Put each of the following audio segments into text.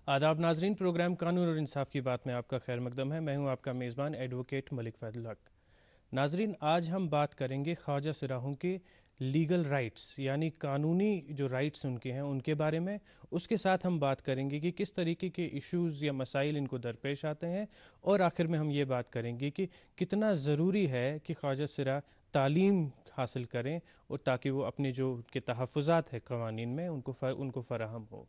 آداب ناظرین، پروگرام قانون اور انصاف کی بات میں آپ کا خیر مقدم ہے۔ میں ہوں آپ کا میزبان ایڈوکیٹ ملک فیض الحق۔ ناظرین، آج ہم بات کریں گے خواجہ سراہوں کے لیگل رائٹس، یعنی قانونی جو رائٹس ان کے ہیں ان کے بارے میں۔ اس کے ساتھ ہم بات کریں گے کہ کس طریقے کے ایشوز یا مسائل ان کو درپیش آتے ہیں، اور آخر میں ہم یہ بات کریں گے کہ کتنا ضروری ہے کہ خواجہ سرا تعلیم حاصل کریں اور تاکہ وہ اپنے جو ان کے تحفظات ہیں قوانین میں ان کو فراہم ہو۔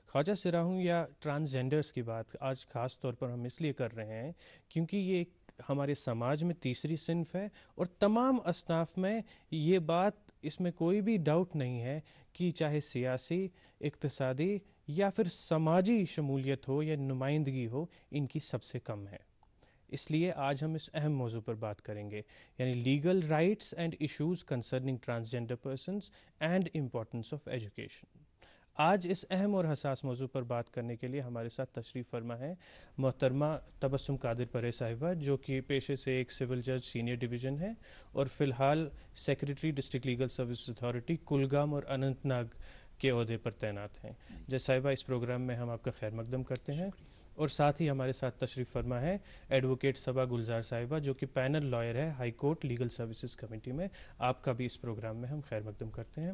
خواجہ سراہوں یا ٹرانسجینڈرز کی بات آج خاص طور پر ہم اس لیے کر رہے ہیں کیونکہ یہ ہمارے سماج میں تیسری صنف ہے، اور تمام اصناف میں یہ بات، اس میں کوئی بھی ڈاؤٹ نہیں ہے کہ چاہے سیاسی، اقتصادی یا پھر سماجی شمولیت ہو یا نمائندگی ہو، ان کی سب سے کم ہے۔ اس لیے آج ہم اس اہم موضوع پر بات کریں گے، یعنی legal rights and issues concerning transgender persons and importance of education. آج اس اہم اور حساس موضوع پر بات کرنے کے لیے ہمارے ساتھ تشریف فرما ہے محترمہ تبسم قادر پرے صاحبہ، جو کہ پیشے سے ایک سول جج سینئر ڈویژن ہے اور فی الحال secretary district legal service authority Kulgam اور اننت ناگ کے عہدے پر تعینات ہیں۔ جج صاحبہ، اس پروگرام میں ہم آپ کا خیر مقدم کرتے ہیں، اور ساتھ ہی ہمارے ساتھ تشریف فرما ہے ایڈوکیٹ صبا گلزار صاحبہ، جو کہ پینل لائر ہے high court legal services committee میں۔ آپ کا بھی اس پروگرام میں ہم خیر مقدم کرتے ہیں۔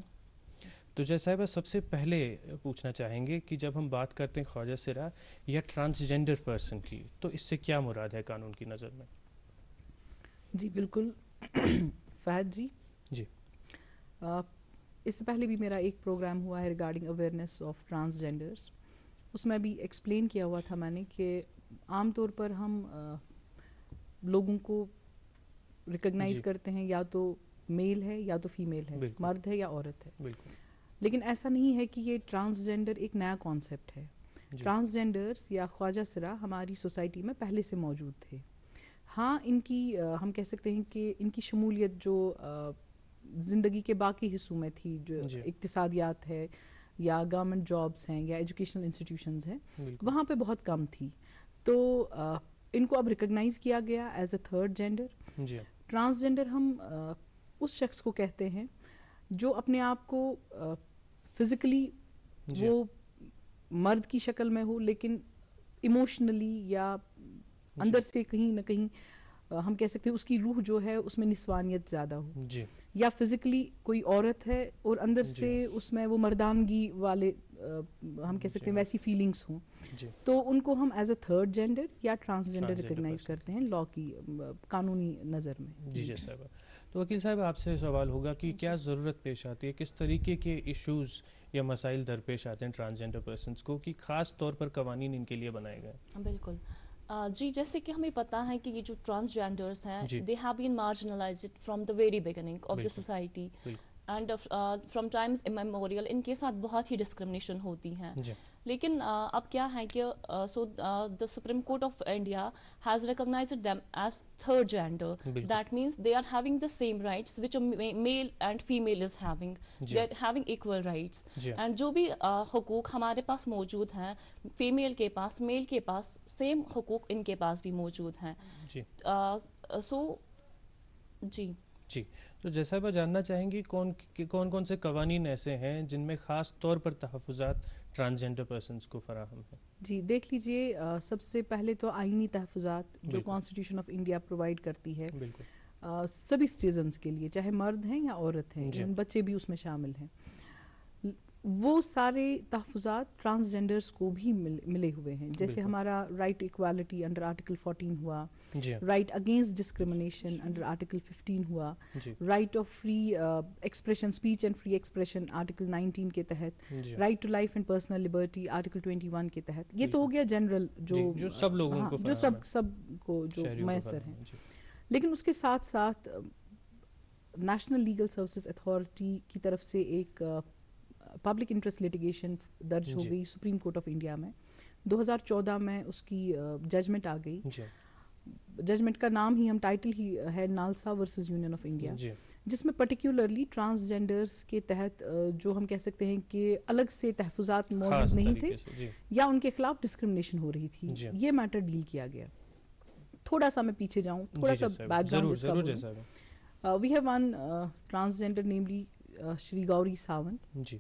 تو جج صاحبہ، سب سے پہلے پوچھنا چاہیں گے کہ جب ہم بات کرتے ہیں خواجہ سرا یا ٹرانسجینڈر پرسن کی، تو اس سے کیا مراد ہے قانون کی نظر میں؟ جی بالکل فہد جی، جی اس سے پہلے بھی میرا ایک پروگرام ہوا ہے ریگارڈنگ اویئرنیس آف ٹرانسجینڈرس۔ اس میں بھی ایکسپلین کیا ہوا تھا میں نے کہ عام طور پر ہم لوگوں کو ریکگنائز جی کرتے ہیں یا تو میل ہے یا تو فیمیل ہے، بالکل مرد ہے یا عورت ہے، بالکل لیکن ایسا نہیں ہے کہ یہ ٹرانسجینڈر ایک نیا کانسیپٹ ہے۔ جی ٹرانسجینڈرس یا خواجہ سرا ہماری سوسائٹی میں پہلے سے موجود تھے۔ ہاں، ان کی ہم کہہ سکتے ہیں کہ ان کی شمولیت جو زندگی کے باقی حصوں میں تھی، جو جی اقتصادیات ہے یا گورنمنٹ جابس ہیں یا ایجوکیشنل انسٹیٹیوشنز ہیں، بالکل وہاں پہ بہت کم تھی۔ تو ان کو اب ریکگنائز کیا گیا ایز اے تھرڈ جینڈر۔ جی ٹرانسجینڈر ہم اس شخص کو کہتے ہیں جو اپنے آپ کو فزیکلی جی وہ مرد کی شکل میں ہو، لیکن ایموشنلی یا جی اندر سے کہیں نہ کہیں ہم کہہ سکتے ہیں اس کی روح جو ہے اس میں نسوانیت زیادہ ہو، جی یا فزیکلی کوئی عورت ہے اور اندر جی سے اس میں وہ مردانگی والے ہم کہہ سکتے ہیں ویسی فیلنگس ہوں، جی تو ان کو ہم ایز اے تھرڈ جینڈر یا ٹرانسجینڈر ٹرانسجینڈر ریکگنائز پرسن۔ کرتے ہیں لا کی قانونی نظر میں۔ جی جی صاحبہ، تو وکیل صاحب آپ سے سوال ہوگا کہ کیا ضرورت پیش آتی ہے، کس طریقے کے ایشوز یا مسائل درپیش آتے ہیں ٹرانسجینڈر پرسنس کو کہ خاص طور پر قوانین ان کے لیے بنائے گئے؟ بالکل جی، جیسے کہ ہمیں پتہ ہے کہ یہ جو ٹرانسجینڈرس ہیں جی they have been marginalised from the very beginning of the بالکل سوسائٹی، بالکل اینڈ فرام ٹائمز امیموریل ان کے ساتھ بہت ہی ڈسکرمنیشن ہوتی ہیں۔ جی لیکن اب کیا ہے کہ the supreme court of India has recognised them as third gender, بالکل that means they are having the same rights which male and female is having, جی they are having equal rights, جی اینڈ جو بھی حقوق ہمارے پاس موجود ہیں female کے پاس، میل کے پاس سیم حقوق ان کے پاس بھی موجود ہیں۔ جی جی جی، تو جیسا آپ جاننا چاہیں گی کون کون سے قوانین ایسے ہیں جن میں خاص طور پر تحفظات ٹرانسجینڈر پرسنس کو فراہم ہیں؟ جی دیکھ لیجئے، سب سے پہلے تو آئینی تحفظات جو بالکل کانسٹیٹیوشن آف انڈیا پرووائڈ کرتی ہے بالکل سبھی سٹیزنس کے لیے، چاہے مرد ہیں یا عورت ہیں، جی ایون بچے بھی اس میں شامل ہیں، وہ سارے تحفظات ٹرانسجینڈرز کو بھی ملے ہوئے ہیں، جیسے بالکل ہمارا رائٹ ایکوالٹی انڈر آرٹیکل 14 ہوا، جی right against discrimination under article 15 ہوا، جی right of free expression, speech and free expression article 19 کے تحت، جی right to life and personal liberty article 21 کے تحت۔ یہ تو ہو گیا جنرل جو سب لوگوں کو جو فراہم ہے، سب کو جو شہریوں کو میسر فراہم ہیں، ہے۔ جی لیکن اس کے ساتھ ساتھ نیشنل لیگل سروسز اتھارٹی کی طرف سے ایک پبلک انٹرسٹ لیٹیگیشن درج ہو جی گئی سپریم کورٹ آف انڈیا میں 2014 میں، اس کی ججمنٹ آ گئی۔ جی ججمنٹ کا نام ہی، ہم ٹائٹل ہی ہے NALSA versus Union of India, جی جس میں پرٹیکولرلی ٹرانسجینڈرز کے تحت جو ہم کہہ سکتے ہیں کہ الگ سے تحفظات موجود خاص نہیں تھے طریقے سے، جی یا ان کے خلاف ڈسکرمنیشن ہو رہی تھی، جی یہ میٹر ڈیل کیا گیا۔ تھوڑا سا میں پیچھے جاؤں، تھوڑا جی سا جی صاحب، بیک گراؤنڈ ضرور اس کا ضرور بولوں۔ جیسا we have one transgender namely Shri Gauri Sawant. جی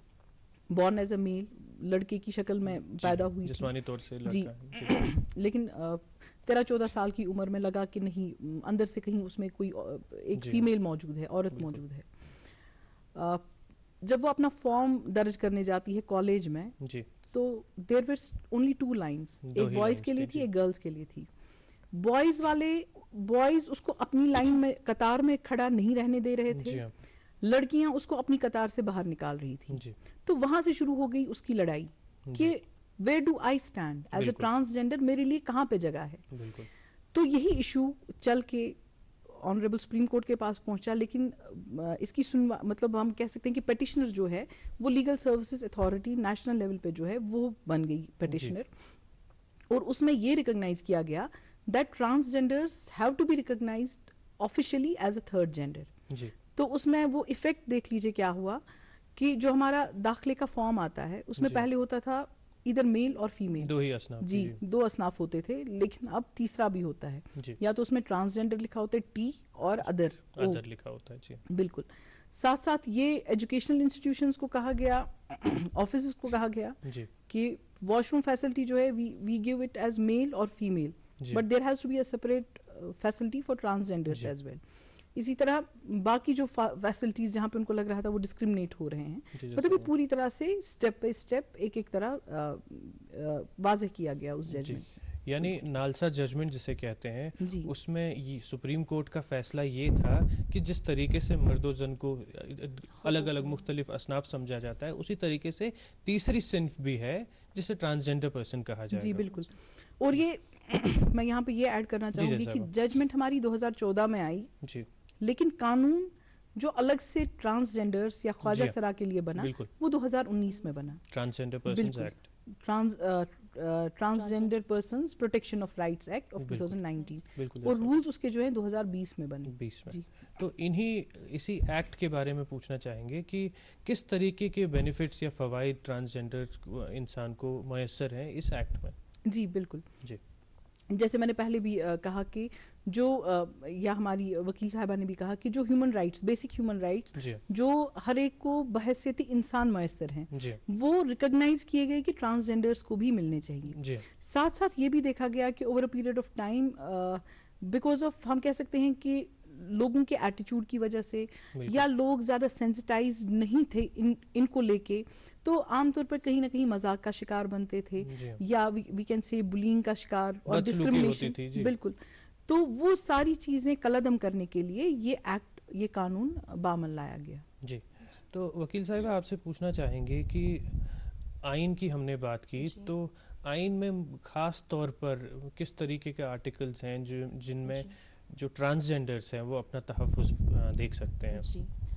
بورن ایز اے میل, لڑکے کی شکل میں پیدا ہوئی جسمانی طور سے جی, لیکن 13-14 سال کی عمر میں لگا کہ نہیں, اندر سے کہیں اس میں کوئی ایک فیمیل موجود ہے, عورت موجود ہے. جب وہ اپنا فارم درج کرنے جاتی ہے کالج میں, تو دیر ور اونلی 2 لائنس, ایک بوائز کے لیے تھی, ایک گرلز کے لیے تھی. بوائز اس کو اپنی لائن میں قطار میں کھڑا نہیں رہنے دے رہے تھے, لڑکیاں اس کو اپنی قطار سے باہر نکال رہی تھی. تو وہاں سے شروع ہو گئی اس کی لڑائی کہ where do I stand as a transgender, میرے لیے کہاں پہ جگہ ہے. تو یہی ایشو چل کے آنریبل سپریم کورٹ کے پاس پہنچا, لیکن اس کی مطلب ہم کہہ سکتے ہیں کہ پیٹیشنر جو ہے وہ legal services authority national level پہ جو ہے وہ بن گئی پیٹیشنر, اور اس میں یہ ریکگنائز کیا گیا that transgenders have to be recognized officially as a third gender. تو اس میں وہ ایفیکٹ دیکھ لیجئے کیا ہوا کہ جو ہمارا داخلے کا فارم آتا ہے اس میں پہلے ہوتا تھا ادھر میل اور فیمیل, 2 ہی اصناف, جی 2 اصناف ہوتے تھے, لیکن اب تیسرا بھی ہوتا ہے, یا تو اس میں ٹرانسجینڈر لکھا ہوتا ہے ٹی اور ادر لکھا ہوتا ہے. جی بالکل. ساتھ ساتھ یہ ایجوکیشنل انسٹیٹیوشنز کو کہا گیا, آفیسز کو کہا گیا کہ واش روم فیسلٹی جو ہے وی گیو اٹ ایز میل اور female, but there has to be a separate facility for transgenders as well. اسی طرح باقی جو فیسلٹیز جہاں پہ ان کو لگ رہا تھا وہ ڈسکریمنیٹ ہو رہے ہیں, مطلب یہ پوری طرح سے اسٹیپ بائی اسٹیپ ایک ایک طرح واضح کیا گیا اس ججمنٹ. یعنی نالسا ججمنٹ جسے کہتے ہیں, اس میں سپریم کورٹ کا فیصلہ یہ تھا کہ جس طریقے سے مرد و زن کو الگ الگ مختلف اصناف سمجھا جاتا ہے, اسی طریقے سے تیسری صنف بھی ہے جسے ٹرانسجینڈر پرسن کہا جائے گا. جی بالکل. اور یہ میں یہاں پہ یہ ایڈ کرنا چاہوں گی کہ ججمنٹ ہماری 2014 میں آئی, لیکن قانون جو الگ سے ٹرانسجینڈرز یا خواجہ سرا کے لیے بنا وہ 2019 میں بنا, transgender persons act, transgender persons protection of rights act of 2019, اور رولز اس کے جو ہیں 2020 میں بنے. تو اسی ایکٹ کے بارے میں پوچھنا چاہیں گے کہ کس طریقے کے بینیفٹس یا فوائد ٹرانسجینڈر انسان کو میسر ہیں اس ایکٹ میں. جی بالکل. جیسے میں نے پہلے بھی کہا کہ جو یا ہماری وکیل صاحبہ نے بھی کہا کہ جو human rights, basic human rights جو ہر ایک کو بحیثیت انسان میسر ہیں, وہ ریکگنائز کیے گئے کہ ٹرانسجینڈرز کو بھی ملنے چاہیے. ساتھ ساتھ یہ بھی دیکھا گیا کہ over a period of time, because of ہم کہہ سکتے ہیں کہ لوگوں کے ایٹیچیوڈ کی وجہ سے یا لوگ زیادہ سینسٹائز نہیں تھے ان کو لے کے, تو عام طور پر کہیں نہ کہیں مذاق کا شکار بنتے تھے, یا وی کین سے بلینگ کا شکار اور ڈسکریمنیشن. بالکل. تو وہ ساری چیزیں کلعدم کرنے کے لیے یہ ایکٹ, یہ قانون بعمل لایا گیا. جی. تو وکیل صاحبہ آپ سے پوچھنا چاہیں گے کہ آئین کی ہم نے بات کی, تو آئین میں خاص طور پر کس طریقے کے آرٹیکلز ہیں جن میں جو ٹرانسجینڈرز ہیں وہ اپنا تحفظ دیکھ سکتے ہیں.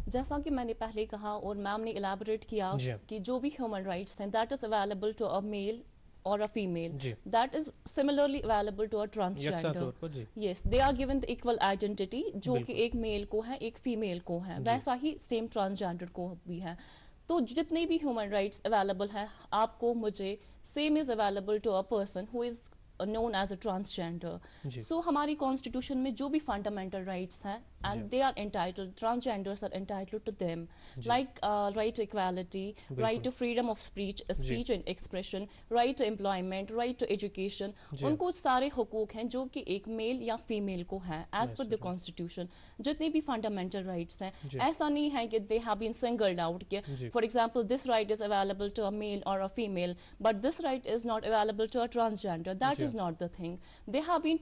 جیسا کہ میں نے پہلے کہا اور میم نے الیبوریٹ کیا کہ جو بھی ہیومن رائٹس ہیں that is available to a male or a female, that is similarly available to a transgender. Yes, they are given the equal identity جو کہ ایک میل کو ہے ایک فیمیل کو ہے, ویسا ہی سیم ٹرانسجینڈر کو بھی ہے. تو جتنے بھی ہیومن رائٹس اویلیبل ہیں آپ کو مجھے, same is available to a person who is known as a transgender. So ہماری کانسٹیٹیوشن میں جو بھی فنڈامنٹل رائٹس ہیں and they are entitled, transgenders are entitled to them, like right to equality, right to freedom of speech and expression, right to employment, right to education, ان کو سارے حقوق ہیں جو کہ ایک میل یا فیمیل کو ہیں as per the constitution. جتنے بھی فنڈامنٹل رائٹس ہیں ایسا نہیں ہے کہ they have been singled out کہ for example this right is available to a male or a female but this right is not available to a transgender. That is not the thing. They have been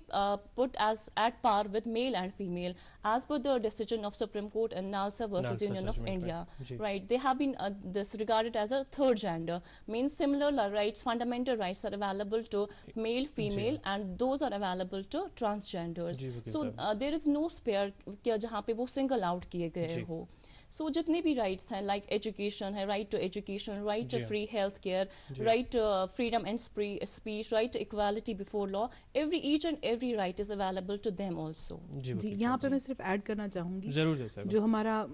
put as at par with male and female as per the decision of Supreme Court and NALSA versus Union of India. Right. They have been disregarded as a third gender. Means similar rights, fundamental rights are available to male, female, and those are available to transgenders. So there is no spare کہ جہاں پہ وہ single out کیے گئے ہو. سو جتنے بھی rights ہیں like education ہے, right to education, right to free health care, right to freedom and speech, right to equality before law, each and every right is available to them also. جی یہاں پہ میں صرف ایڈ کرنا چاہوں گی جو ہمارا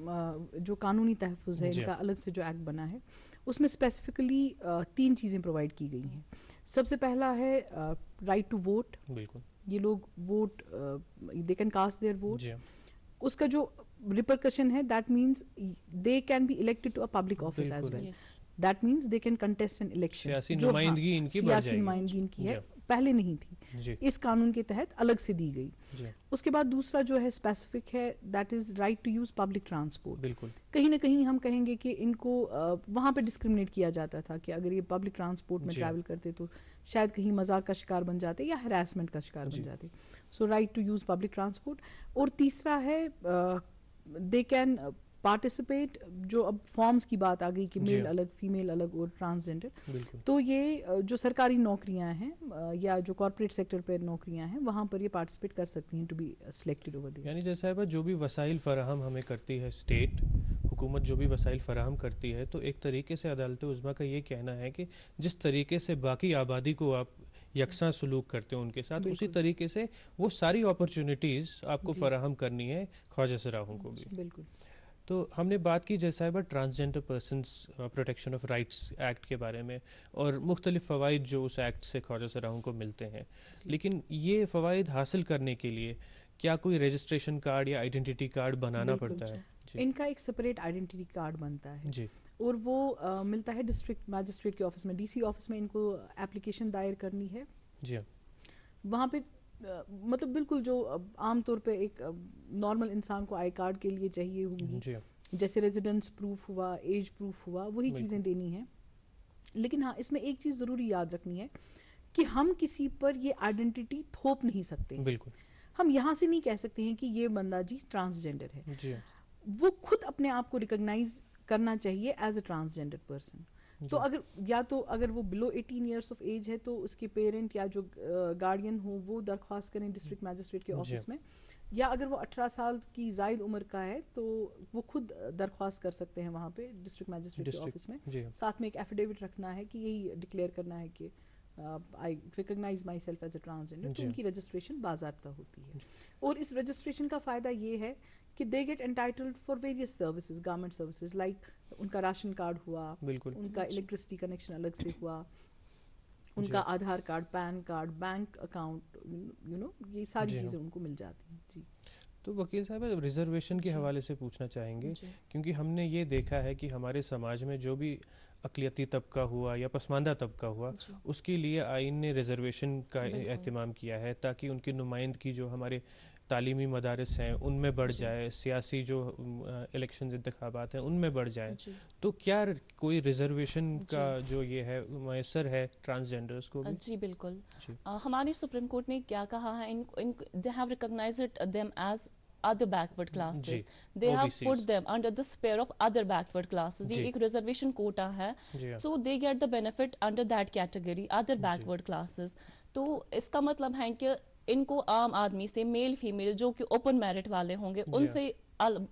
جو قانونی تحفظ ہے ان کا الگ سے جو ایکٹ بنا ہے اس میں اسپیسیفکلی 3 چیزیں پرووائڈ کی گئی ہیں. سب سے پہلا ہے رائٹ ٹو ووٹ. یہ لوگ vote, they can cast their vote. اس کا جو repercussion ہے that means they can be elected to a public office as well. That means they can contest an election. سیاسی نمائندگی ان کی بڑھ جائے گی. سیاسی نمائندگی ان کی ہے, پہلے نہیں تھی, اس قانون کے تحت الگ سے دی گئی. اس کے بعد دوسرا جو ہے اسپیسیفک ہے, that is right to use public transport. بالکل کہیں نہ کہیں ہم کہیں گے کہ ان کو وہاں پہ ڈسکریمنیٹ کیا جاتا تھا کہ اگر یہ پبلک ٹرانسپورٹ میں ٹریول کرتے تو شاید کہیں مذاق کا شکار بن جاتے یا ہراسمنٹ کا شکار بن جاتے. So right to use public transport. اور تیسرا ہے دے کین پارٹیسپیٹ, جو اب فارمز کی بات آ گئی کہ میل الگ, فیمیل الگ اور ٹرانسجینڈر, تو یہ جو سرکاری نوکریاں ہیں یا جو کارپوریٹ سیکٹر پہ نوکریاں ہیں وہاں پر یہ پارٹیسپیٹ کر سکتی ہیں to be selected over there. یعنی جیسا ہے جو بھی وسائل فراہم ہمیں کرتی ہے اسٹیٹ حکومت, جو بھی وسائل فراہم کرتی ہے, تو ایک طریقے سے عدالت عظمیٰ کا یہ کہنا ہے کہ جس طریقے سے باقی آبادی کو آپ یکساں سلوک کرتے ہیں ان کے ساتھ, اسی طریقے سے وہ ساری اپرچونٹیز آپ کو فراہم کرنی ہے خواجہ سراہوں کو بھی. بالکل. تو ہم نے بات کی جیسا ہے transgender persons protection of rights act کے بارے میں, اور مختلف فوائد جو اس ایکٹ سے خواجہ سراہوں کو ملتے ہیں. لیکن یہ فوائد حاصل کرنے کے لیے کیا کوئی رجسٹریشن کارڈ یا آئیڈینٹی کارڈ بنانا پڑتا ہے؟ ان کا ایک سپریٹ آئیڈینٹی کارڈ بنتا ہے جی, اور وہ ملتا ہے ڈسٹرکٹ میجسٹریٹ کے آفس میں, ڈی سی آفس میں ان کو اپلیکیشن دائر کرنی ہے. جی وہاں پہ مطلب بالکل جو عام طور پہ ایک نارمل انسان کو آئی کارڈ کے لیے چاہیے ہوں گی, جیسے ریزیڈنس پروف ہوا, ایج پروف ہوا, وہی چیزیں دینی ہیں. لیکن ہاں اس میں ایک چیز ضروری یاد رکھنی ہے کہ ہم کسی پر یہ آئیڈینٹی تھوپ نہیں سکتے. بالکل. ہم یہاں سے نہیں کہہ سکتے ہیں کہ یہ بندہ جی ٹرانسجینڈر ہے. وہ خود اپنے آپ کو ریکگنائز کرنا چاہیے ایز اے ٹرانسجینڈر پرسن. تو اگر وہ بلو 18 ایئرس آف ایج ہے تو اس کے پیرنٹ یا جو گارڈین ہو وہ درخواست کریں ڈسٹرکٹ میجسٹریٹ کے آفس میں, یا اگر وہ 18 سال کی زائد عمر کا ہے تو وہ خود درخواست کر سکتے ہیں وہاں پہ ڈسٹرکٹ میجسٹریٹ کے آفس میں. ساتھ میں ایک ایفیڈیوٹ رکھنا ہے کہ یہی ڈکلیئر کرنا ہے کہ I recognise myself as a transgender. تو ان کی رجسٹریشن باضابطہ ہوتی ہے. اور اس رجسٹریشن کا فائدہ یہ ہے کہ they get entitled for various services, government services, like ان کا راشن کارڈ ہوا, ان کا الیکٹریسٹی کنیکشن الگ سے ہوا, ان کا Aadhaar card, PAN card, bank account, یہ ساری چیزیں ان کو مل جاتی ہیں. جی. تو وکیل صاحب ریزرویشن کے حوالے سے پوچھنا چاہیں گے, کیونکہ ہم نے یہ دیکھا ہے کہ ہمارے سماج میں جو بھی اقلیتی طبقہ ہوا یا پسماندہ طبقہ ہوا, اس کے لیے آئین نے ریزرویشن کا اہتمام کیا ہے تاکہ ان کی نمائندگی جو ہمارے تعلیمی مدارس ہیں ان میں بڑھ جائے, سیاسی جو الیکشنز انتخابات ہیں ان میں بڑھ جائیں. تو کیا کوئی ریزرویشن کا جو یہ ہے میسر ہے ٹرانسجینڈرز کو بھی؟ جی بالکل. ہماری سپریم کورٹ نے کیا کہا ہے, they have recognized them as other backward classes. They have put them under the sphere of other backward classes. یہ ایک ریزرویشن کوٹا ہے, so they get the benefit under that category, other backward classes. تو اس کا مطلب ہے کہ ان کو عام آدمی سے, میل فیمیل جو کہ اوپن میرٹ والے ہوں گے, ان سے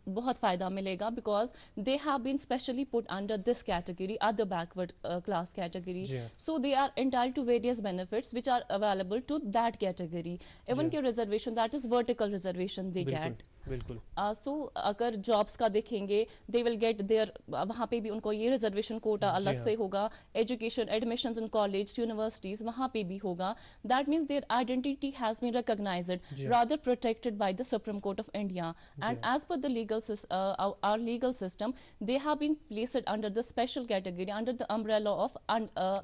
بہت فائدہ ملے گا, because they have been specially put under this category, other backward class category. So they are entitled to various benefits which are available to that category. Even کہ reservation, that is vertical reservation they get. بالکل. So اگر jobs کا دیکھیں گے, دے will get their, وہاں پہ بھی ان کو یہ ریزرویشن کوٹا الگ سے ہوگا. Education, admissions in college, universities, وہاں پہ بھی ہوگا. That means their identity has been recognised, rather protected by the supreme court of India. And as per the our legal system, they have been placed under the special category, under the umbrella of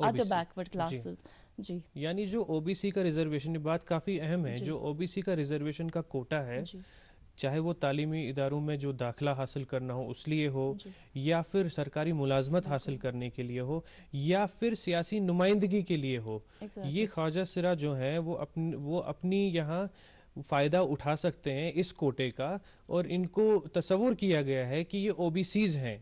other backward classes. جی. یعنی جو O B C کا reservation, بات کافی اہم ہے, جو O B C کا reservation کا quota ہے, چاہے وہ تعلیمی اداروں میں جو داخلہ حاصل کرنا ہو اس لیے ہو, یا پھر سرکاری ملازمت حاصل کرنے کے لیے ہو, یا پھر سیاسی نمائندگی کے لیے ہو, یہ خواجہ سرا جو ہیں وہ اپنی یہاں فائدہ اٹھا سکتے ہیں اس کوٹے کا, اور ان کو تصور کیا گیا ہے کہ یہ او بی سیز ہیں,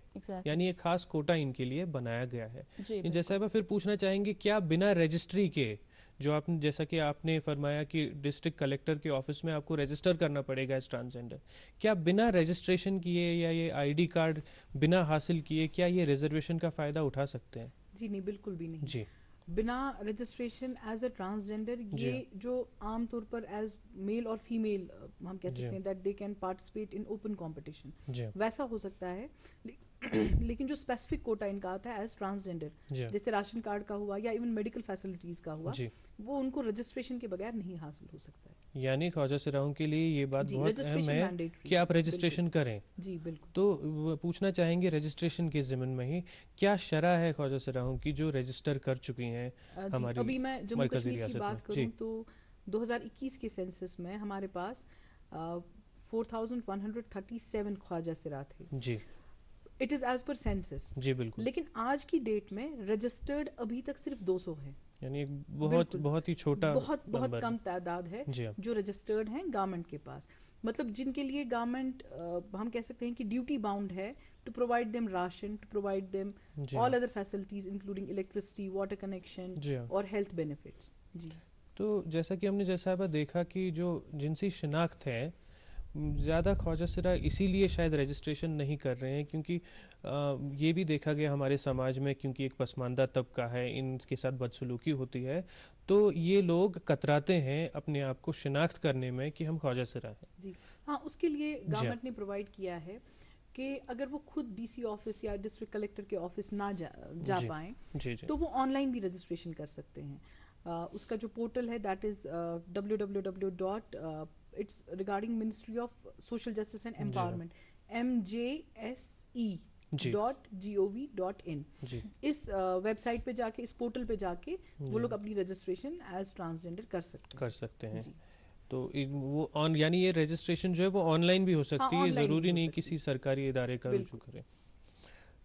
یعنی ایک خاص کوٹا ان کے لیے بنایا گیا ہے. جیسا پھر پوچھنا چاہیں گے, کیا بنا رجسٹری کے, جو آپ نے جیسا کہ آپ نے فرمایا کہ ڈسٹرکٹ کلیکٹر کے آفس میں آپ کو رجسٹر کرنا پڑے گا ایز ٹرانسجینڈر, کیا بنا رجسٹریشن کیے یا یہ آئی ڈی کارڈ بنا حاصل کیے کیا یہ ریزرویشن کا فائدہ اٹھا سکتے ہیں؟ جی نہیں, بالکل بھی نہیں. جی. بنا رجسٹریشن ایز اے ٹرانسجینڈر, یہ جو عام طور پر ایز میل اور فیمیل ہم کہہ سکتے ہیں that they can participate in open competition, ویسا ہو سکتا ہے. لیکن جو اسپیسیفک کوٹا ان کا آتا ہے ایز ٹرانسجینڈر, جیسے راشن کارڈ کا ہوا یا ایون میڈیکل فیسلٹیز کا ہوا, وہ ان کو رجسٹریشن کے بغیر نہیں حاصل ہو سکتا ہے. یعنی خواجہ سراہوں کے لیے یہ بات بہت اہم ہے کہ آپ رجسٹریشن کریں. جی بالکل. تو پوچھنا چاہیں گے رجسٹریشن کے ضمن میں ہی کیا شرح ہے خواجہ سراہوں کی جو رجسٹر کر چکی ہیں ہماری ابھی میں جموں کشمیر کی بات کروں تو 2021 کے سینسس میں ہمارے پاس 4137 خواجہ سرا تھے. جی it is as per census. جی بالکل. لیکن آج کی ڈیٹ میں رجسٹرڈ ابھی تک صرف 200 ہے, یعنی بہت ہی چھوٹا, بہت کم تعداد ہے جو رجسٹرڈ ہیں گورنمنٹ کے پاس. مطلب جن کے لیے گورنمنٹ ہم کہہ سکتے ہیں کہ ڈیوٹی باؤنڈ ہے to provide them ration, to provide them all other facilities including electricity, water connection اور ہیلتھ بینیفٹس. جی تو جیسا کہ ہم نے جیسا دیکھا کہ جو جنسی شناخت ہے زیادہ خواجہ سرا اسی لیے شاید رجسٹریشن نہیں کر رہے ہیں کیونکہ یہ بھی دیکھا گیا ہمارے سماج میں, کیونکہ ایک پسماندہ طبقہ ہے, ان کے ساتھ بدسلوکی ہوتی ہے, تو یہ لوگ کتراتے ہیں اپنے آپ کو شناخت کرنے میں کہ ہم خواجہ سرا ہیں. جی ہاں, اس کے لیے گورنمنٹ نے پرووائڈ کیا ہے کہ اگر وہ خود ڈی سی آفس یا ڈسٹرکٹ کلیکٹر کے آفس نہ جا پائیں تو وہ آن لائن بھی رجسٹریشن کر سکتے ہیں. اس کا جو پورٹل ہے that is www. It's regarding Ministry of Social Justice and Empowerment, mjse.gov.in. اس ویب سائٹ پہ جا کے, اس پورٹل پہ جا کے وہ لوگ اپنی رجسٹریشن ایز ٹرانسجینڈر کر سکتے ہیں. تو وہ یعنی یہ رجسٹریشن جو ہے وہ آن لائن بھی ہو سکتی ہے, ضروری نہیں کسی سرکاری ادارے کا رجوع کریں.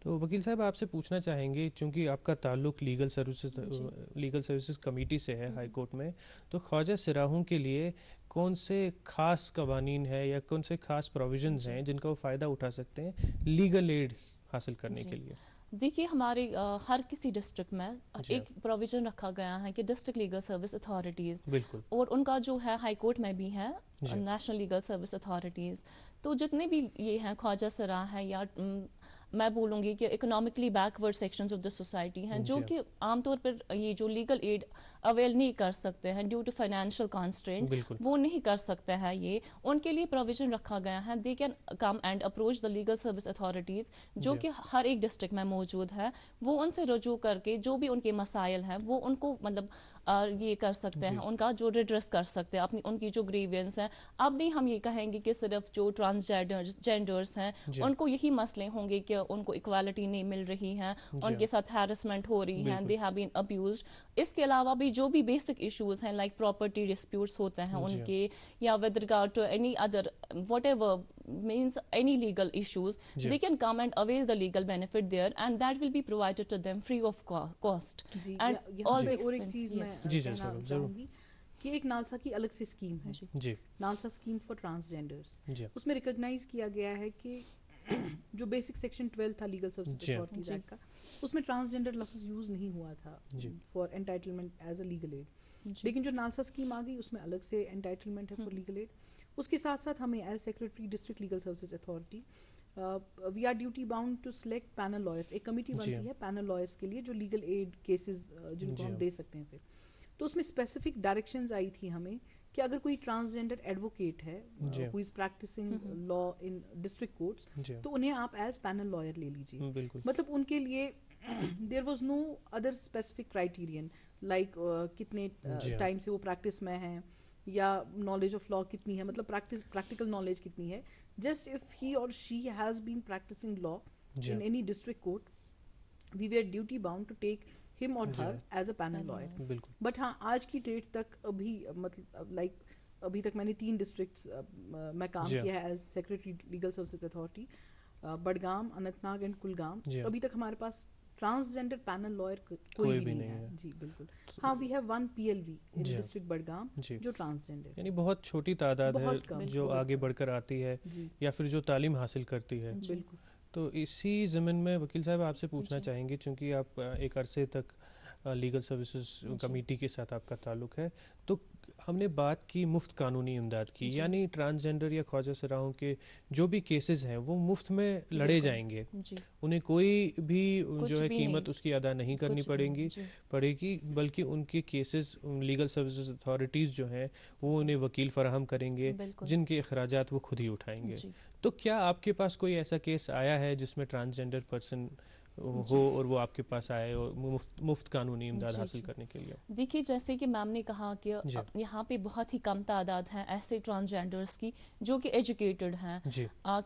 تو وکیل صاحب آپ سے پوچھنا چاہیں گے, چونکہ آپ کا تعلق لیگل سروسز کمیٹی سے ہے ہائی کورٹ میں, تو خواجہ سراہوں کے لیے کون سے خاص قوانین ہیں یا کون سے خاص پروویژنز ہیں جن کا وہ فائدہ اٹھا سکتے ہیں لیگل ایڈ حاصل کرنے کے لیے؟ دیکھیے ہمارے ہر کسی ڈسٹرکٹ میں ایک پروویژن رکھا گیا ہے کہ ڈسٹرکٹ لیگل سروس اتھارٹیز, اور ان کا جو ہے ہائی کورٹ میں بھی ہے نیشنل لیگل سروس اتھارٹیز. تو جتنے بھی یہ ہیں خواجہ سرا ہے یا میں بولوں گی کہ economically backward sections of the society ہیں جو کہ عام طور پر یہ جو لیگل ایڈ اویل نہیں کر سکتے ہیں ڈیو ٹو فائنینشیل کانسٹرینٹ, وہ نہیں کر سکتے ہیں, یہ ان کے لیے پروویژن رکھا گیا ہے. دے can come and approach the legal service authorities جو کہ ہر ایک ڈسٹرکٹ میں موجود ہے. وہ ان سے رجوع کر کے جو بھی ان کے مسائل ہیں وہ ان کو مطلب یہ کر سکتے ہیں, ان کا جو ریڈریس کر سکتے ہیں, اپنی ان کی جو گریوینس ہیں. اب نہیں ہم یہ کہیں گے کہ صرف جو ٹرانسجینڈرز ہیں ان کو یہی مسئلے ہوں گے کہ ان کو اکوالٹی نہیں مل رہی ہے, ان کے ساتھ ہیرسمنٹ ہو رہی ہے, دے ہیو بین ابیوزڈ. اس کے علاوہ بھی جو بھی بیسک ایشوز ہیں لائک پراپرٹی ڈسپیوٹس ہوتے ہیں ان کے, یا with regard to any other whatever means any legal issues, they can come and avail the legal benefit there and that will be provided to them free of cost. and all the اور ایک چیز میں کہنا چاہوں گی کہ ایک نالسا کی الگ سے اسکیم ہے, نالسا اسکیم فار ٹرانسجینڈرز. اس میں ریکگنائز کیا گیا ہے کہ جو بیسک سیکشن 12 تھا لیگل سروسز اتھارٹیز ایکٹ کا, اس میں ٹرانسجینڈر لفظ یوز نہیں ہوا تھا for entitlement as a legal aid. لیکن جو نالسا اسکیم آ گئی اس میں الگ سے انٹائٹلمنٹ ہے فار لیگل ایڈ. اس کے ساتھ ساتھ ہمیں as secretary district legal services authority we are duty bound to select panel lawyers. ایک کمیٹی بنتی ہے پینل لائرس کے لیے جو لیگل ایڈ کیسز جن کو ہم دے سکتے ہیں. پھر تو اس میں اسپیسیفک ڈائریکشنز آئی تھی ہمیں کہ اگر کوئی ٹرانسجینڈر ایڈوکیٹ ہے ہو از پریکٹسنگ لا ان ڈسٹرکٹ کورٹس تو انہیں آپ ایز پینل لائر لے لیجیے. مطلب ان کے لیے there was no other specific criterion like کتنے ٹائم سے وہ پریکٹس میں ہیں یا نالج آف لا کتنی ہے, مطلب پریکٹیکل نالج کتنی ہے. جسٹ اف ہی اور she has been practising law in any district court we were duty bound to take him or her as a panel lawyer. But ہاں آج کی date تک ابھی مطلب لائک ابھی تک میں نے 3 ڈسٹرکٹس میں کام کیا ہے as secretary legal services authority, Budgam, Anant Nag and Kulgam. ابھی تک ہمارے پاس ٹرانسجینڈر پینل لائر کوئی بھی نہیں ہے. جی بالکل. ہاں we have 1 PLV in district Budgam جو ٹرانسجینڈر, یعنی بہت چھوٹی تعداد ہے جو آگے بڑھ کر آتی ہے یا پھر جو تعلیم حاصل کرتی ہے. بالکل. تو اسی ضمن میں وکیل صاحب آپ سے پوچھنا چاہیں گے, چونکہ آپ ایک عرصے تک لیگل سروسز کمیٹی کے ساتھ آپ کا تعلق ہے. تو ہم نے بات کی مفت قانونی امداد کی, یعنی ٹرانسجینڈر یا خواجہ سراہوں کے جو بھی کیسز ہیں وہ مفت میں لڑے جائیں گے, انہیں کوئی بھی جو ہے قیمت اس کی ادا نہیں کرنی پڑے گی, بلکہ ان کے کیسز لیگل سروسز اتھارٹیز جو ہیں وہ انہیں وکیل فراہم کریں گے جن کے اخراجات وہ خود ہی اٹھائیں گے. تو کیا آپ کے پاس کوئی ایسا کیس آیا ہے جس میں ٹرانسجینڈر پرسن ہو اور وہ آپ کے پاس آئے اور مفت قانونی امداد حاصل کرنے کے لیے؟ دیکھیے جیسے کہ میم نے کہا کہ یہاں پہ بہت ہی کم تعداد ہیں ایسے ٹرانسجینڈرس کی جو کہ ایجوکیٹڈ ہیں.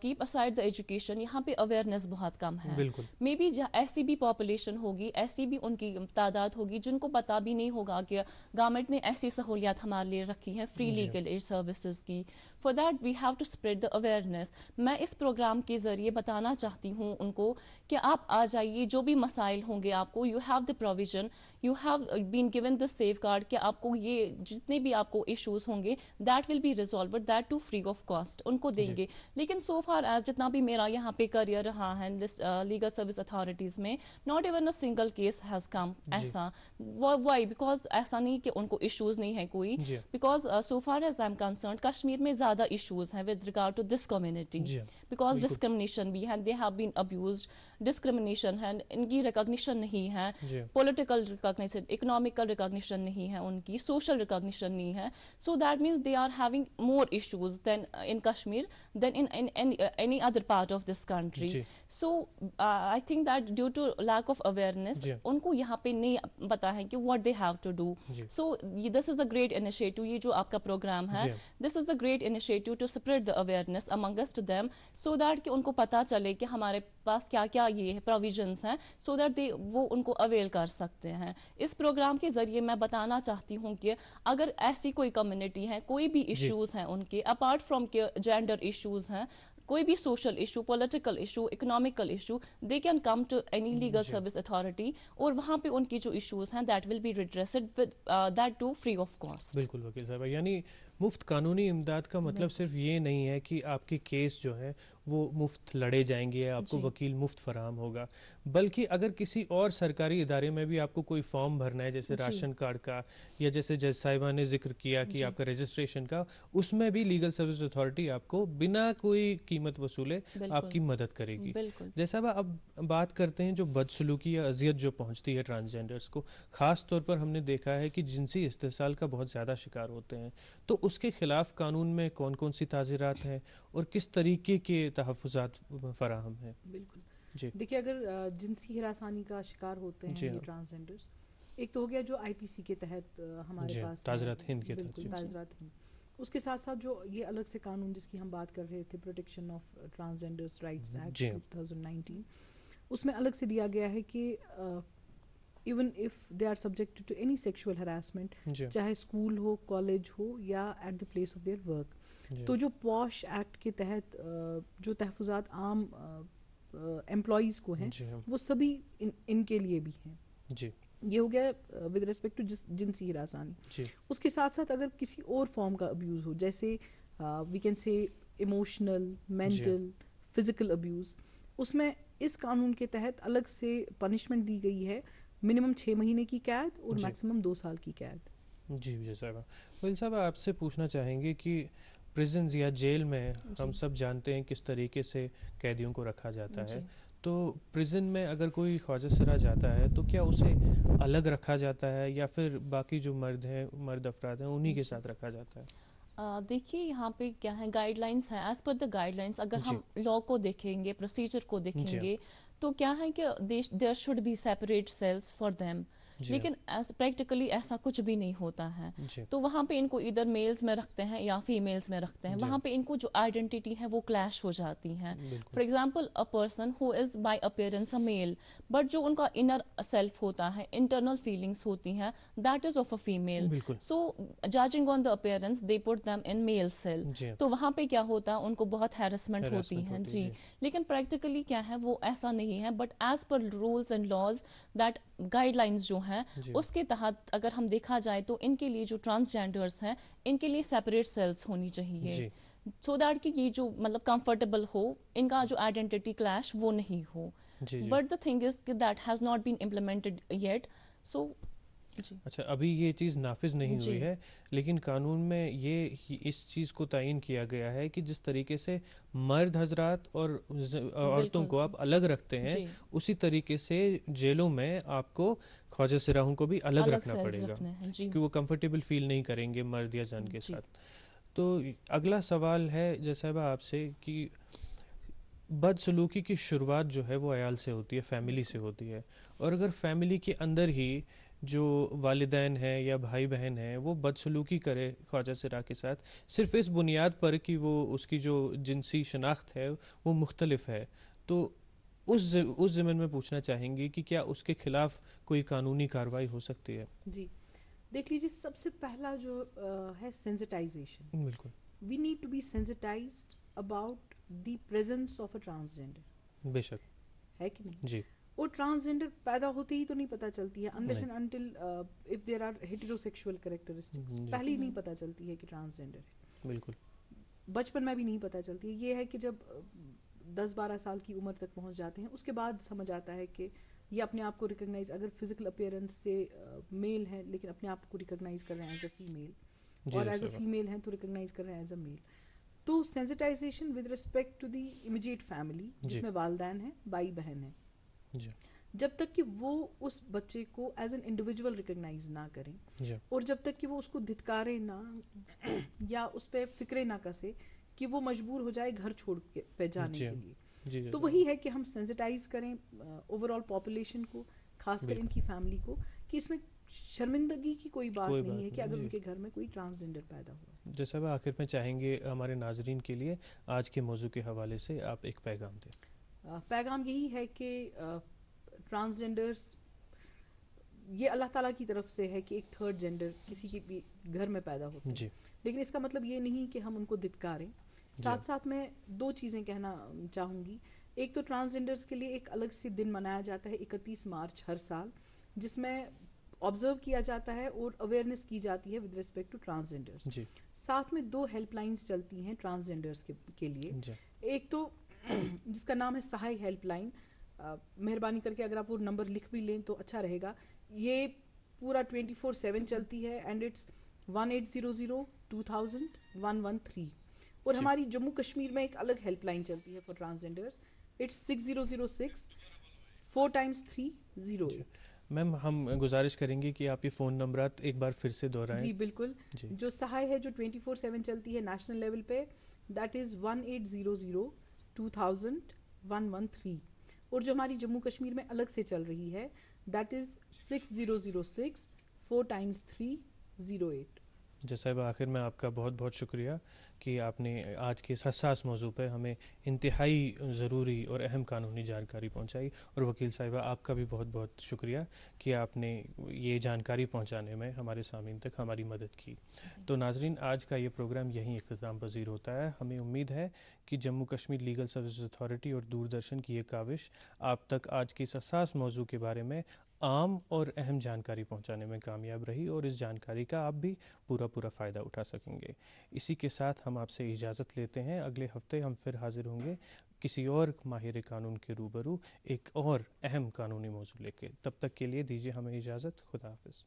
کیپ اسائڈ دا ایجوکیشن, یہاں پہ اویئرنیس بہت کم ہے. مے بی ایسی بھی پاپولیشن ہوگی, ایسی بھی ان کی تعداد ہوگی جن کو پتا بھی نہیں ہوگا کہ گورنمنٹ نے ایسی سہولیات ہمارے لیے رکھی ہیں فری لیگل ایڈ سروسز کی. For that we have to spread the awareness. میں اس پروگرام کے ذریعے بتانا چاہتی ہوں ان کو کہ آپ آ جائیے, جو بھی مسائل ہوں گے آپ کو, you have the provision, you have been given the safeguard کہ آپ کو یہ جتنے بھی آپ کو ایشوز ہوں گے that will be resolved, that too free of cost ان کو دیں گے. لیکن سو فار ایز جتنا بھی میرا یہاں پہ کریئر رہا ہے لیگل سروس اتھارٹیز میں, not even a single case has come ایسا. وائی؟ بیکاز ایسا نہیں کہ ان کو ایشوز نہیں ہے کوئی, because so far as I am concerned Kashmir میں زیادہ ایشوز ہیں with regard to this community, because discrimination بھی ہے, they have been abused, discrimination ہے, ان کی ریکگنیشن نہیں ہے, پولیٹیکل ریکگنیشن, اکنامکل ریکگنیشن نہیں ہے ان کی, سوشل ریکگنیشن نہیں ہے. So that means they are having more issues than in Kashmir than in any other part of this country. So I think that due to lack of awareness ان کو یہاں پہ نہیں پتا ہے کہ what they have to do. So this is a great initiative, یہ جو آپ کا پروگرام ہے, this is the great initiative to spread the awareness amongst them so that کہ ان کو پتا چلے کہ ہمارے پاس کیا کیا یہ پروویژنس ہیں, so that وہ ان کو اویل کر سکتے ہیں. اس پروگرام کے ذریعے میں بتانا چاہتی ہوں کہ اگر ایسی کوئی کمیونٹی ہے, کوئی بھی ایشوز ہیں ان کے, اپارٹ فرام کہ جینڈر ایشوز ہیں, کوئی بھی social issue, political issue, economical issue, they can come to any legal service authority, اور وہاں پہ ان کی جو ایشوز ہیں that will be redressed with that too free of cost. بالکل وکیل صاحب, یعنی مفت قانونی امداد کا مطلب صرف یہ نہیں ہے کہ آپ کے کیس جو ہیں وہ مفت لڑے جائیں گے, آپ کو وکیل مفت فراہم ہوگا, بلکہ اگر کسی اور سرکاری ادارے میں بھی آپ کو کوئی فارم بھرنا ہے, جیسے راشن کارڈ کا, یا جیسے جج صاحبہ نے ذکر کیا کہ آپ کا رجسٹریشن کا, اس میں بھی لیگل سروس اتھارٹی آپ کو بنا کوئی قیمت وصولے آپ کی مدد کرے گی. جیسا اب بات کرتے ہیں جو بدسلوکی یا اذیت جو پہنچتی ہے ٹرانسجینڈرز کو, خاص طور پر ہم نے دیکھا ہے کہ جنسی استحصال کا بہت زیادہ شکار ہوتے ہیں, تو اس کے خلاف قانون میں کون کون سی تعزیرات ہیں اور کس طریقے کے تحفظات فراہم ہیں؟ بالکل دیکھیے, اگر جنسی ہراسانی کا شکار ہوتے ہیں یہ ٹرانسجینڈرز, ایک تو ہو گیا جو آئی پی سی کے تحت ہمارے پاس تعزیرات ہند کے تحت, تعزیرات ہند, اس کے ساتھ ساتھ جو یہ الگ سے قانون جس کی ہم بات کر رہے تھے, protection of transgenders rights act 2019, اس میں الگ سے دیا گیا ہے کہ even if they are subjected to any sexual harassment, چاہے اسکول ہو, کالج ہو, یا at the place of their work, تو جو پوش ایکٹ کے تحت جو تحفظات عام امپلائیز کو ہیں وہ سبھی ان کے لیے بھی ہیں. یہ ہو گیا ود ریسپیکٹ ٹو جنسی ہراسانی. اس کے ساتھ ساتھ اگر کسی اور فارم کا ابیوز ہو, جیسے we can say emotional, mental, physical abuse, اس میں اس قانون کے تحت الگ سے پنشمنٹ دی گئی ہے, منیمم 6 مہینے کی قید اور میکسیمم 2 سال کی قید. جی صاحبہ, وکیل صاحب آپ سے پوچھنا چاہیں گے کہ پریزنز یا جیل میں ہم سب جانتے ہیں کس طریقے سے قیدیوں کو رکھا جاتا ہے, تو پریزن میں اگر کوئی خواجہ سرا جاتا ہے تو کیا اسے الگ رکھا جاتا ہے یا پھر باقی جو مرد افراد ہیں انہی کے ساتھ رکھا جاتا ہے؟ دیکھیے یہاں پہ کیا ہے, گائیڈ لائنس ہیں, as per the guide lines اگر ہم لا کو دیکھیں گے, پروسیجر کو دیکھیں گے, تو کیا ہے کہ there should be separate cells for them, لیکن پریکٹیکلی ایسا کچھ بھی نہیں ہوتا ہے. تو وہاں پہ ان کو ادھر میلز میں رکھتے ہیں یا فیمیلز میں رکھتے ہیں, وہاں پہ ان کو جو آئیڈینٹی ہے وہ کلیش ہو جاتی ہیں. For example a person who is by appearance a male, but جو ان کا انر سیلف ہوتا ہے, انٹرنل فیلنگس ہوتی ہیں, that is of a female. So judging on the appearance they put them in male cell. تو وہاں پہ کیا ہوتا ہے, ان کو بہت ہیرسمنٹ ہوتی ہے. جی, لیکن پریکٹیکلی کیا ہے وہ ایسا نہیں ہے, but as per rules and laws that guidelines جو ہیں اس کے تحت اگر ہم دیکھا جائے تو ان کے لیے جو ٹرانسجینڈرز ہیں ان کے لیے سیپریٹ سیلز ہونی چاہیے. سو دیٹ کہ یہ جو مطلب کمفرٹیبل ہو، ان کا جو آئیڈینٹی کلیش وہ نہیں ہو. بٹ دا تھنگ از کہ that has not been implemented yet. So اچھا، ابھی یہ چیز نافذ نہیں ہوئی ہے، لیکن قانون میں یہ اس چیز کو تعین کیا گیا ہے کہ جس طریقے سے مرد حضرات اور عورتوں کو آپ الگ رکھتے ہیں، اسی طریقے سے جیلوں میں آپ کو خواجہ سراہوں کو بھی الگ رکھنا پڑے گا، کیونکہ وہ کمفرٹیبل فیل نہیں کریں گے مرد یا زن کے ساتھ. تو اگلا سوال ہے جے صاحبہ آپ سے کہ بد سلوکی کی شروعات جو ہے وہ عیال سے ہوتی ہے، فیملی سے ہوتی ہے، اور اگر فیملی کے اندر ہی جو والدین ہیں یا بھائی بہن ہیں وہ بد سلوکی کرے خواجہ سراہ کے ساتھ صرف اس بنیاد پر کہ وہ اس کی جو جنسی شناخت ہے وہ مختلف ہے، تو اس ضمن میں پوچھنا چاہیں گے کہ کیا اس کے خلاف کوئی قانونی کارروائی ہو سکتی ہے؟ جی دیکھ لیجیے، سب سے پہلا جو ہے سینسٹائزیشن. بالکل. We need to be sensitized about the presence of a transgender. بے شک. ہے کہ نہیں؟ جی. اور ٹرانسجینڈر پیدا ہوتے ہی تو نہیں پتہ چلتی ہے، unless and until if there are heterosexual characteristics. پہلے ہی نہیں پتہ چلتی ہے کہ ٹرانسجینڈر ہے. بالکل. بچپن میں بھی نہیں پتہ چلتی ہے. یہ ہے کہ جب 10-12 سال کی عمر تک پہنچ جاتے ہیں اس کے بعد سمجھ آتا ہے کہ یہ اپنے آپ کو ریکگنائز، اگر فزیکل اپیئرنس سے میل ہے لیکن اپنے آپ کو ریکگنائز کر رہے ہیں ایز اے فیمیل، اور ایز اے فیمیل ہیں تو ریکگنائز کر رہے ہیں ایز اے میل. تو sensitization with respect to the immediate family, جس میں والدین ہیں، بھائی بہن ہیں، جب تک کہ وہ اس بچے کو ایز این انڈیویجول ریکگنائز نہ کریں، اور جب تک کہ وہ اس کو دھتکارے نہ یا اس پہ فکرے نہ کسے کہ وہ مجبور ہو جائے گھر چھوڑ کے پہ جانے کے لیے. تو وہی ہے کہ ہم سینسٹائز کریں اوور آل پاپولیشن کو، خاص کر ان کی فیملی کو، کہ اس میں شرمندگی کی کوئی بات نہیں ہے کہ اگر ان کے گھر میں کوئی ٹرانسجینڈر پیدا ہوا. جیسا وہ آخر میں چاہیں گے ہمارے ناظرین کے لیے آج کے موضوع کے حوالے سے آپ ایک پیغام دیں. پیغام یہی ہے کہ ٹرانسجینڈرز یہ اللہ تعالیٰ کی طرف سے ہے کہ ایک تھرڈ جینڈر کسی کے بھی گھر میں پیدا ہوتا ہے، لیکن اس کا مطلب یہ نہیں کہ ہم ان کو دھتکاریں. ساتھ ساتھ میں 2 چیزیں کہنا چاہوں گی. ایک تو ٹرانسجینڈرز کے لیے ایک الگ سے دن منایا جاتا ہے 31 مارچ ہر سال، جس میں آبزرو کیا جاتا ہے اور اویئرنیس کی جاتی ہے ود ریسپیکٹ ٹو ٹرانسجینڈرز. ساتھ میں 2 ہیلپ لائنز چلتی ہیں ٹرانسجینڈرز کے لیے. ایک تو جس کا نام ہے سہائی ہیلپ لائن، مہربانی کر کے اگر آپ وہ نمبر لکھ بھی لیں تو اچھا رہے گا. یہ پورا 24/7 چلتی ہے اینڈ اٹس 1800-2000-113. اور ہماری جموں کشمیر میں ایک الگ ہیلپ لائن چلتی ہے فار ٹرانسجینڈرز، اٹس 6006-4x308. میم ہم گزارش کریں گے کہ آپ یہ فون نمبرات ایک بار پھر سے دہرائیں. جی بالکل. جو سہائی ہے جو 24/7 چلتی ہے نیشنل لیول پہ، دیٹ از 1800-2000-113. اور جو ہماری جموں کشمیر میں الگ سے چل رہی ہے دیٹ از 6006-4x308. جیسا آخر میں آپ کا بہت بہت شکریہ کہ آپ نے آج کے اس حساس موضوع پہ ہمیں انتہائی ضروری اور اہم قانونی جانکاری پہنچائی. اور وکیل صاحبہ آپ کا بھی بہت بہت شکریہ کہ آپ نے یہ جانکاری پہنچانے میں ہمارے سامعین تک ہماری مدد کی. تو ناظرین، آج کا یہ پروگرام یہیں اختتام پذیر ہوتا ہے. ہمیں امید ہے کہ Jammu Kashmir legal services authority اور دوردرشن کی یہ کاوش آپ تک آج کے اس حساس موضوع کے بارے میں عام اور اہم جانکاری پہنچانے میں کامیاب رہی، اور اس جانکاری کا آپ بھی پورا فائدہ اٹھا سکیں گے. اسی کے ساتھ ہم آپ سے اجازت لیتے ہیں. اگلے ہفتے ہم پھر حاضر ہوں گے کسی اور ماہر قانون کے روبرو ایک اور اہم قانونی موضوع لے کے. تب تک کے لیے دیجیے ہمیں اجازت. خدا حافظ.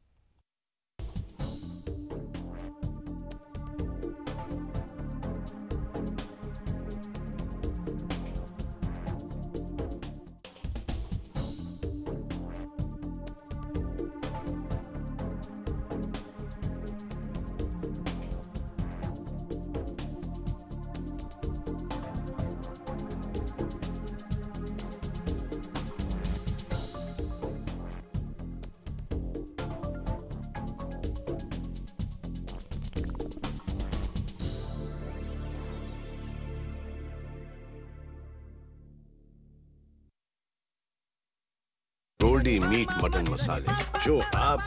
میٹ مٹن مسالے جو آپ